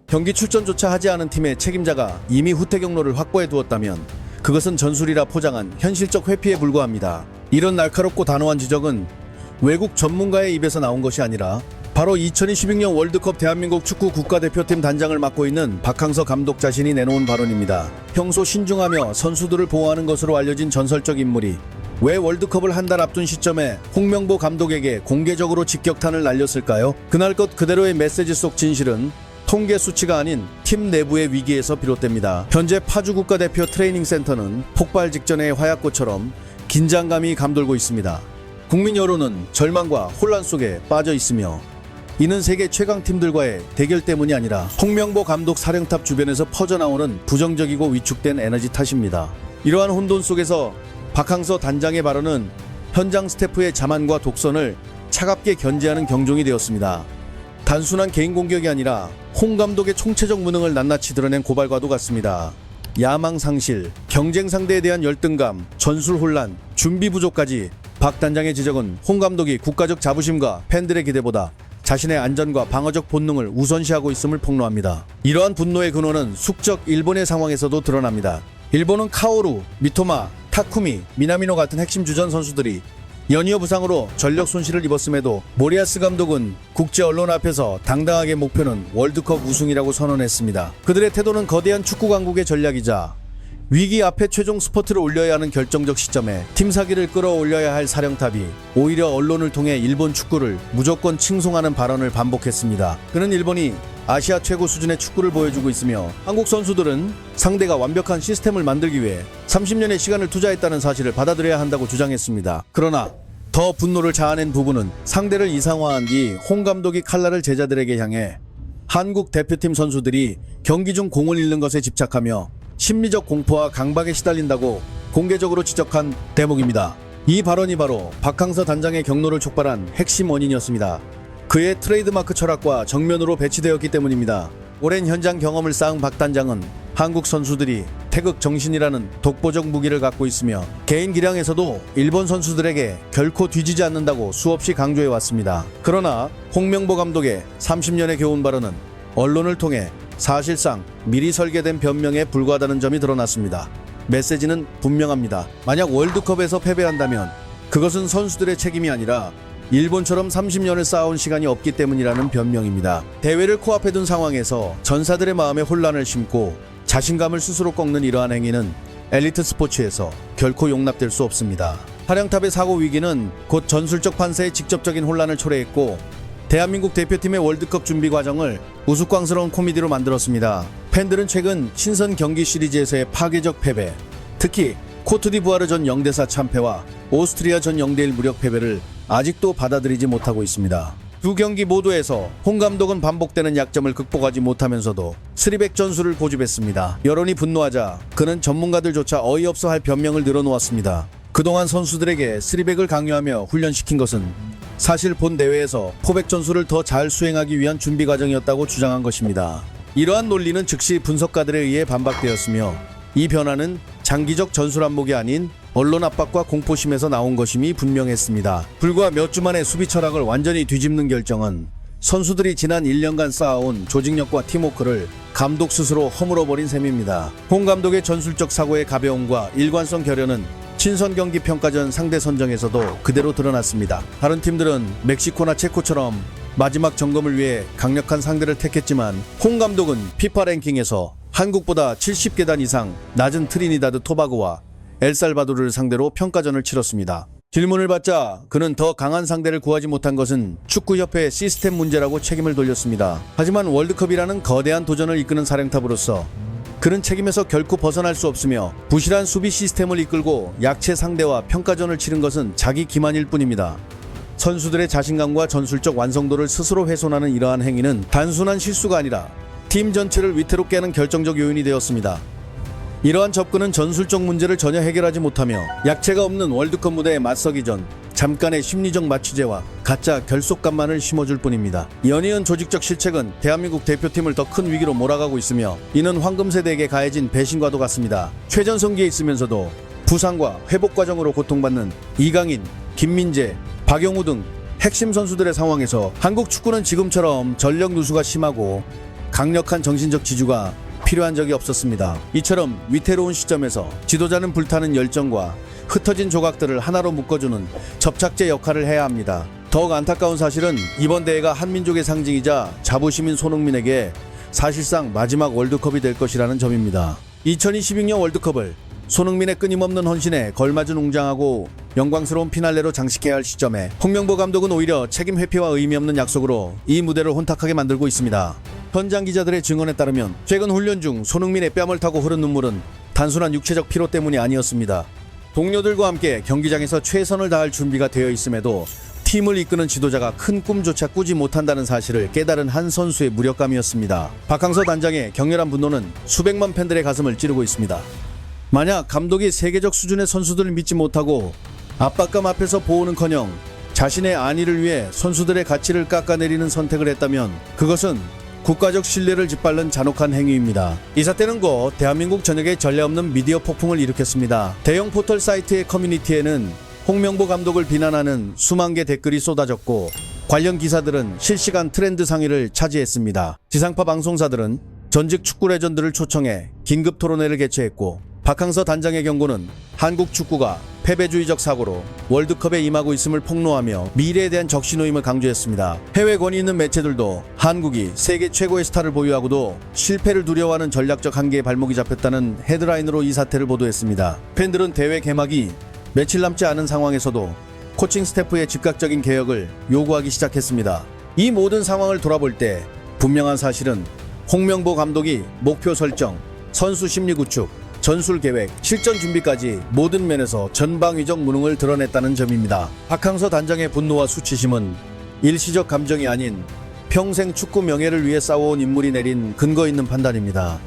경기 출전조차 하지 않은 팀의 책임자가 이미 후퇴 경로를 확보해 두었다면 그것은 전술이라 포장한 현실적 회피에 불과합니다. 이런 날카롭고 단호한 지적은 외국 전문가의 입에서 나온 것이 아니라 바로 2026년 월드컵 대한민국 축구 국가대표팀 단장을 맡고 있는 박항서 감독 자신이 내놓은 발언입니다. 평소 신중하며 선수들을 보호하는 것으로 알려진 전설적 인물이 왜 월드컵을 한 달 앞둔 시점에 홍명보 감독에게 공개적으로 직격탄을 날렸을까요? 그날 것 그대로의 메시지 속 진실은 통계 수치가 아닌 팀 내부의 위기에서 비롯됩니다. 현재 파주 국가대표 트레이닝 센터는 폭발 직전의 화약고처럼 긴장감이 감돌고 있습니다. 국민 여론은 절망과 혼란 속에 빠져 있으며 이는 세계 최강팀들과의 대결 때문이 아니라 홍명보 감독 사령탑 주변에서 퍼져나오는 부정적이고 위축된 에너지 탓입니다. 이러한 혼돈 속에서 박항서 단장의 발언은 현장 스태프의 자만과 독선을 차갑게 견제하는 경종이 되었습니다. 단순한 개인 공격이 아니라 홍 감독의 총체적 무능을 낱낱이 드러낸 고발과도 같습니다. 야망 상실, 경쟁 상대에 대한 열등감, 전술 혼란, 준비 부족까지 박 단장의 지적은 홍 감독이 국가적 자부심과 팬들의 기대보다 자신의 안전과 방어적 본능을 우선시하고 있음을 폭로합니다. 이러한 분노의 근원은 숙적 일본의 상황에서도 드러납니다. 일본은 카오루, 미토마, 타쿠미, 미나미노 같은 핵심 주전 선수들이 연이어 부상으로 전력 손실을 입었음에도 모리아스 감독은 국제 언론 앞에서 당당하게 목표는 월드컵 우승이라고 선언했습니다. 그들의 태도는 거대한 축구 강국의 전략이자 위기 앞에 최종 스포트를 올려야 하는 결정적 시점에 팀 사기를 끌어올려야 할 사령탑이 오히려 언론을 통해 일본 축구를 무조건 칭송하는 발언을 반복했습니다. 그는 일본이 아시아 최고 수준의 축구를 보여주고 있으며 한국 선수들은 상대가 완벽한 시스템을 만들기 위해 30년의 시간을 투자했다는 사실을 받아들여야 한다고 주장했습니다. 그러나 더 분노를 자아낸 부분은 상대를 이상화한 뒤 홍 감독이 칼날을 제자들에게 향해 한국 대표팀 선수들이 경기 중 공을 잃는 것에 집착하며 심리적 공포와 강박에 시달린다고 공개적으로 지적한 대목입니다. 이 발언이 바로 박항서 단장의 경로를 촉발한 핵심 원인이었습니다. 그의 트레이드마크 철학과 정면으로 배치되었기 때문입니다. 오랜 현장 경험을 쌓은 박 단장은 한국 선수들이 태극 정신이라는 독보적 무기를 갖고 있으며 개인 기량에서도 일본 선수들에게 결코 뒤지지 않는다고 수없이 강조해왔습니다. 그러나 홍명보 감독의 30년의 교훈 발언은 언론을 통해 사실상 미리 설계된 변명에 불과하다는 점이 드러났습니다. 메시지는 분명합니다. 만약 월드컵에서 패배한다면 그것은 선수들의 책임이 아니라 일본처럼 30년을 쌓아온 시간이 없기 때문이라는 변명입니다. 대회를 코앞에 둔 상황에서 전사들의 마음에 혼란을 심고 자신감을 스스로 꺾는 이러한 행위는 엘리트 스포츠에서 결코 용납될 수 없습니다. 사령탑의 사고 위기는 곧 전술적 판세의 직접적인 혼란을 초래했고 대한민국 대표팀의 월드컵 준비 과정을 우스꽝스러운 코미디로 만들었습니다. 팬들은 최근 친선 경기 시리즈에서의 파괴적 패배, 특히 코트디부아르 전 0대4 참패와 오스트리아 전 0대1 무력 패배를 아직도 받아들이지 못하고 있습니다. 두 경기 모두에서 홍 감독은 반복되는 약점을 극복하지 못하면서도 스리백 전술을 고집했습니다. 여론이 분노하자 그는 전문가들조차 어이없어 할 변명을 늘어놓았습니다. 그동안 선수들에게 스리백을 강요하며 훈련시킨 것은 사실 본 대회에서 포백 전술을 더 잘 수행하기 위한 준비 과정이었다고 주장한 것입니다. 이러한 논리는 즉시 분석가들에 의해 반박되었으며 이 변화는 장기적 전술 안목이 아닌 언론 압박과 공포심에서 나온 것임이 분명했습니다. 불과 몇 주 만에 수비 철학을 완전히 뒤집는 결정은 선수들이 지난 1년간 쌓아온 조직력과 팀워크를 감독 스스로 허물어버린 셈입니다. 홍 감독의 전술적 사고의 가벼움과 일관성 결연은 친선 경기 평가전 상대 선정에서도 그대로 드러났습니다. 다른 팀들은 멕시코나 체코처럼 마지막 점검을 위해 강력한 상대를 택했지만 홍 감독은 피파 랭킹에서 한국보다 70계단 이상 낮은 트리니다드 토바고와 엘살바도르를 상대로 평가전을 치렀습니다. 질문을 받자 그는 더 강한 상대를 구하지 못한 것은 축구협회의 시스템 문제라고 책임을 돌렸습니다. 하지만 월드컵이라는 거대한 도전을 이끄는 사령탑으로서 그는 책임에서 결코 벗어날 수 없으며 부실한 수비 시스템을 이끌고 약체 상대와 평가전을 치른 것은 자기 기만일 뿐입니다. 선수들의 자신감과 전술적 완성도를 스스로 훼손하는 이러한 행위는 단순한 실수가 아니라 팀 전체를 위태롭게 하는 결정적 요인이 되었습니다. 이러한 접근은 전술적 문제를 전혀 해결하지 못하며 약체가 없는 월드컵 무대에 맞서기 전 잠깐의 심리적 마취제와 가짜 결속감만을 심어줄 뿐입니다. 연이은 조직적 실책은 대한민국 대표팀을 더 큰 위기로 몰아가고 있으며 이는 황금세대에게 가해진 배신과도 같습니다. 최전성기에 있으면서도 부상과 회복 과정으로 고통받는 이강인, 김민재, 박용우 등 핵심 선수들의 상황에서 한국 축구는 지금처럼 전력 누수가 심하고 강력한 정신적 지주가 필요한 적이 없었습니다. 이처럼 위태로운 시점에서 지도자는 불타는 열정과 흩어진 조각들을 하나로 묶어주는 접착제 역할을 해야 합니다. 더욱 안타까운 사실은 이번 대회가 한민족의 상징이자 자부심인 손흥민에게 사실상 마지막 월드컵이 될 것이라는 점입니다. 2022년 월드컵을 손흥민의 끊임없는 헌신에 걸맞은 웅장하고 영광스러운 피날레로 장식해야 할 시점에 홍명보 감독은 오히려 책임 회피와 의미 없는 약속으로 이 무대를 혼탁하게 만들고 있습니다. 현장 기자들의 증언에 따르면 최근 훈련 중 손흥민의 뺨을 타고 흐른 눈물은 단순한 육체적 피로 때문이 아니었습니다. 동료들과 함께 경기장에서 최선을 다할 준비가 되어 있음에도 팀을 이끄는 지도자가 큰 꿈조차 꾸지 못한다는 사실을 깨달은 한 선수의 무력감이었습니다. 박항서 단장의 격렬한 분노는 수백만 팬들의 가슴을 찌르고 있습니다. 만약 감독이 세계적 수준의 선수들을 믿지 못하고 압박감 앞에서 보호는커녕 자신의 안위를 위해 선수들의 가치를 깎아내리는 선택을 했다면 그것은 국가적 신뢰를 짓밟는 잔혹한 행위입니다. 이 사태는 곧 대한민국 전역에 전례 없는 미디어 폭풍을 일으켰습니다. 대형 포털 사이트의 커뮤니티에는 홍명보 감독을 비난하는 수만 개 댓글이 쏟아졌고 관련 기사들은 실시간 트렌드 상위를 차지했습니다. 지상파 방송사들은 전직 축구 레전드를 초청해 긴급 토론회를 개최했고 박항서 단장의 경고는 한국 축구가 패배주의적 사고로 월드컵에 임하고 있음을 폭로하며 미래에 대한 적신호임을 강조했습니다. 해외 권위 있는 매체들도 한국이 세계 최고의 스타를 보유하고도 실패를 두려워하는 전략적 한계에 발목이 잡혔다는 헤드라인으로 이 사태를 보도했습니다. 팬들은 대회 개막이 며칠 남지 않은 상황에서도 코칭 스태프의 즉각적인 개혁을 요구하기 시작했습니다. 이 모든 상황을 돌아볼 때 분명한 사실은 홍명보 감독이 목표 설정, 선수 심리 구축, 전술 계획, 실전 준비까지 모든 면에서 전방위적 무능을 드러냈다는 점입니다. 박항서 단장의 분노와 수치심은 일시적 감정이 아닌 평생 축구 명예를 위해 싸워온 인물이 내린 근거 있는 판단입니다.